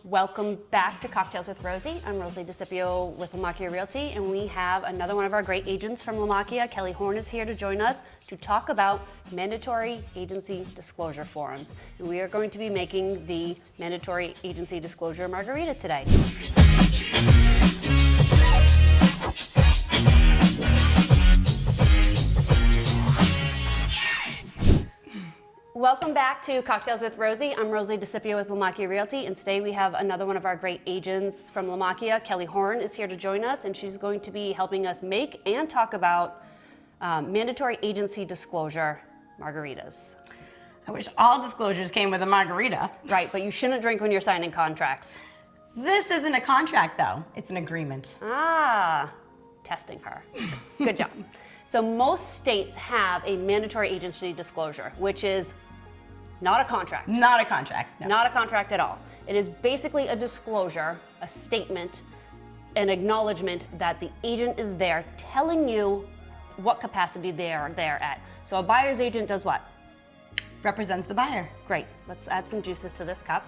Welcome back to Cocktails with Rosie. I'm Rosie DeCipio with Lamacchia Realty, and we have another one of our great agents from Lamacchia. Kelly Horn is here to join us to talk about mandatory agency disclosure forms. And we are going to be making the mandatory agency disclosure margarita today. Welcome back to Cocktails with Rosie. I'm Rosie DeCipio with Lamacchia Realty, and today we have another one of our great agents from Lamacchia. Kelly Horn is here to join us, and she's going to be helping us make and talk about mandatory agency disclosure margaritas. I wish all disclosures came with a margarita. Right, but you shouldn't drink when you're signing contracts. This isn't a contract, though. It's an agreement. Ah, testing her. Good job. So most states have a mandatory agency disclosure, which is not a contract. Not a contract. No. Not a contract at all. It is basically a disclosure, a statement, an acknowledgement that the agent is there telling you what capacity they are there at. So a buyer's agent does what? Represents the buyer. Great. Let's add some juices to this cup.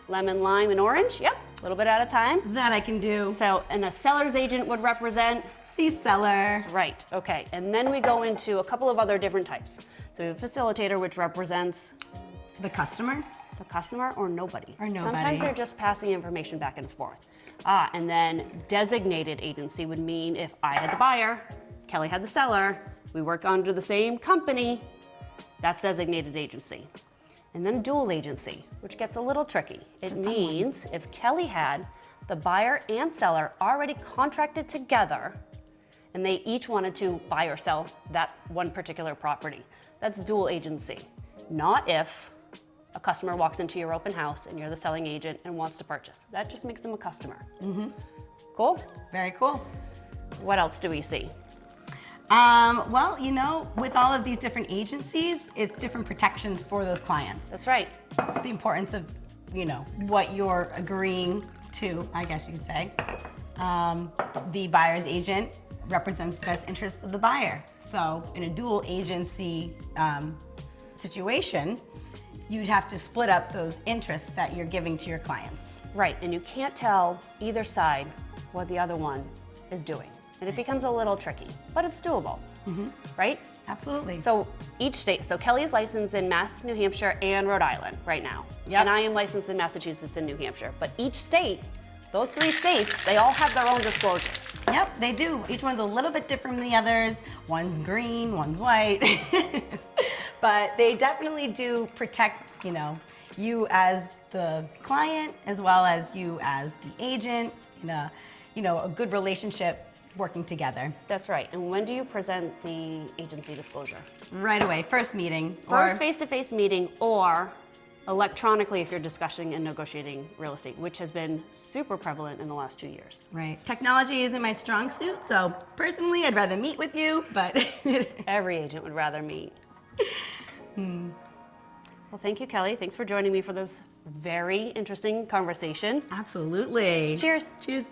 Lemon, lime, and orange. Yep, a little bit at a time. That I can do. So, and a seller's agent would represent? The seller. Right, okay. And then we go into a couple of other different types. So we have a facilitator, which represents? The customer. The customer or nobody. Or nobody. Sometimes they're just passing information back and forth. And then designated agency would mean if I had the buyer, Kelly had the seller, we work under the same company, that's designated agency. And then dual agency, which gets a little tricky. It means if Kelly had the buyer and seller already contracted together, and they each wanted to buy or sell that one particular property. That's dual agency. Not if a customer walks into your open house and you're the selling agent and wants to purchase. That just makes them a customer. Mm-hmm. Cool? Very cool. What else do we see? Well, you know, with all of these different agencies, it's different protections for those clients. That's right. It's the importance of, you know, what you're agreeing to, I guess you could say. The buyer's agent represents the best interests of the buyer. So in a dual agency situation, you'd have to split up those interests that you're giving to your clients. Right, and you can't tell either side what the other one is doing. And it becomes a little tricky, but it's doable, right? Absolutely. So each state, so Kelly is licensed in Mass, New Hampshire, and Rhode Island right now. Yep. And I am licensed in Massachusetts and New Hampshire. But each state, those three states, they all have their own disclosures. Yep, they do. Each one's a little bit different from the others. One's green, one's white. But they definitely do protect, you know, you as the client as well as you as the agent in a, you know, a good relationship working together. That's right. And when do you present the agency disclosure? Right away, first meeting. First face-to-face meeting, or electronically if you're discussing and negotiating real estate, which has been super prevalent in the last 2 years. Right. Technology isn't my strong suit, so personally I'd rather meet with you, but every agent would rather meet. Well, thank you, Kelly. Thanks for joining me for this very interesting conversation. Absolutely. Cheers. Cheers.